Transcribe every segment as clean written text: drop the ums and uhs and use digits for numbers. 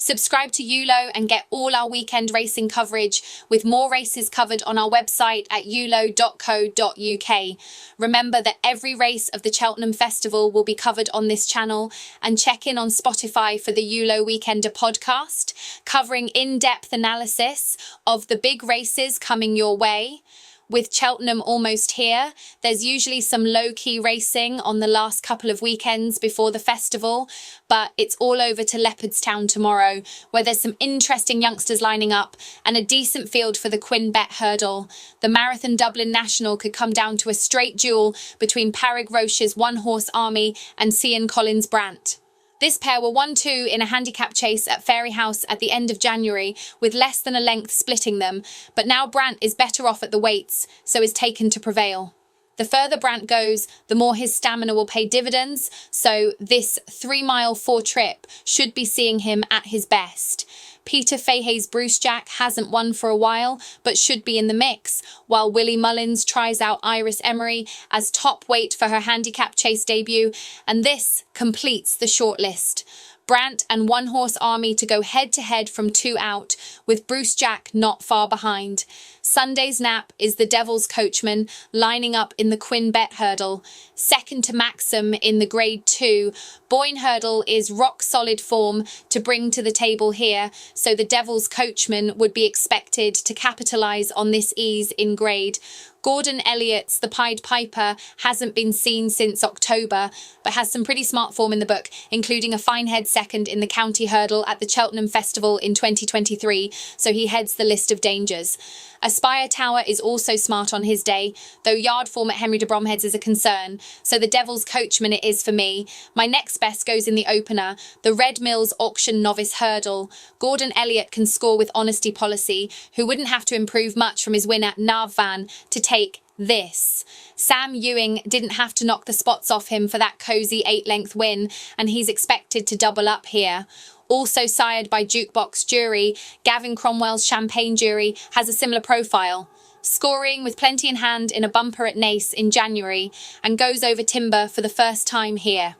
Subscribe to ULO and get all our weekend racing coverage with more races covered on our website at ulo.co.uk. Remember that every race of the Cheltenham Festival will be covered on this channel, and check in on Spotify for the ULO Weekender podcast, covering in-depth analysis of the big races coming your way. With Cheltenham almost here, there's usually some low-key racing on the last couple of weekends before the festival, but it's all over to Leopardstown tomorrow, where there's some interesting youngsters lining up and a decent field for the Quinn Bet Hurdle. The Marathon Dublin National could come down to a straight duel between Parig Roche's one-horse army and Cian Collins Brandt. This pair were 1-2 in a handicap chase at Fairyhouse at the end of January, with less than a length splitting them, but now Brandt is better off at the weights, so is taken to prevail. The further Brandt goes, the more his stamina will pay dividends, so this 3-mile 4 trip should be seeing him at his best. Peter Fahey's Bruce Jack hasn't won for a while, but should be in the mix, while Willie Mullins tries out Iris Emery as top weight for her handicap chase debut, and this completes the shortlist. Brandt and One Horse Army to go head-to-head from 2 out, with Bruce Jack not far behind. Sunday's Nap is the Devil's Coachman, lining up in the Quinn Bet Hurdle. Second to Maxim in the Grade 2. Boyne Hurdle is rock-solid form to bring to the table here, so the Devil's Coachman would be expected to capitalise on this ease in grade. Gordon Elliott's The Pied Piper hasn't been seen since October, but has some pretty smart form in the book, including a fine head second in the County Hurdle at the Cheltenham Festival in 2023, so he heads the list of dangers. Aspire Tower is also smart on his day, though yard form at Henry de Bromhead's is a concern, so the Devil's Coachman it is for me. My next best goes in the opener, the Red Mills Auction Novice Hurdle. Gordon Elliott can score with Honesty Policy, who wouldn't have to improve much from his win at Narvan to take this. Sam Ewing didn't have to knock the spots off him for that cosy 8-length win, and he's expected to double up here. Also sired by Jukebox Jury, Gavin Cromwell's Champagne Jury has a similar profile, scoring with plenty in hand in a bumper at Naas in January, and goes over timber for the first time here.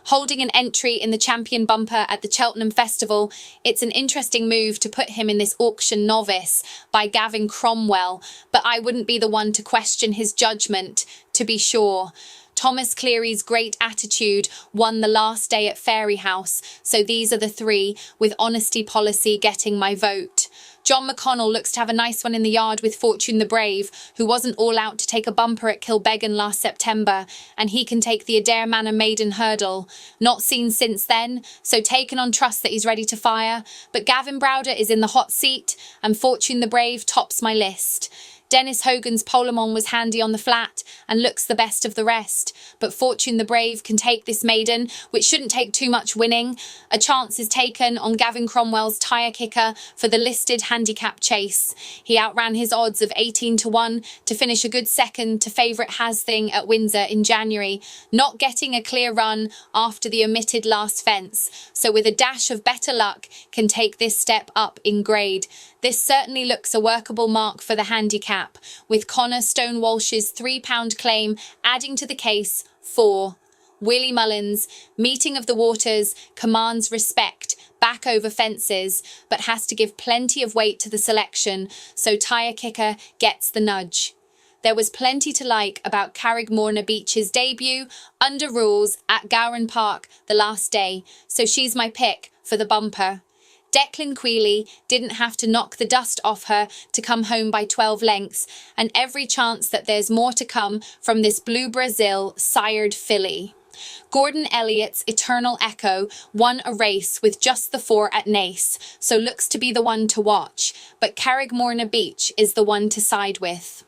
Holding an entry in the Champion Bumper at the Cheltenham Festival, it's an interesting move to put him in this auction novice by Gavin Cromwell, but I wouldn't be the one to question his judgment, to be sure. Thomas Cleary's Great Attitude won the last day at Fairyhouse, so these are the 3, with Honesty Policy getting my vote. John McConnell looks to have a nice one in the yard with Fortune the Brave, who wasn't all out to take a bumper at Kilbeggan last September, and he can take the Adair Manor Maiden Hurdle. Not seen since then, so taken on trust that he's ready to fire, but Gavin Browder is in the hot seat, and Fortune the Brave tops my list. Dennis Hogan's Polemon was handy on the flat and looks the best of the rest, but Fortune the Brave can take this maiden, which shouldn't take too much winning. A chance is taken on Gavin Cromwell's tyre kicker for the listed handicap chase. He outran his odds of 18-1 to finish a good second to favourite Hasthing at Windsor in January, not getting a clear run after the omitted last fence, so with a dash of better luck can take this step up in grade. This certainly looks a workable mark for the handicap, with Connor Stonewalsh's £3 claim adding to the case 4. Willie Mullins, Meeting of the Waters, commands respect back over fences, but has to give plenty of weight to the selection, so tyre kicker gets the nudge. There was plenty to like about Carrickmorna Beach's debut under rules at Gowran Park the last day, so she's my pick for the bumper. Declan Queally didn't have to knock the dust off her to come home by 12 lengths, and every chance that there's more to come from this Blue Brazil sired filly. Gordon Elliott's Eternal Echo won a race with just the 4 at Naas, so looks to be the one to watch, but Carrickmorna Beach is the one to side with.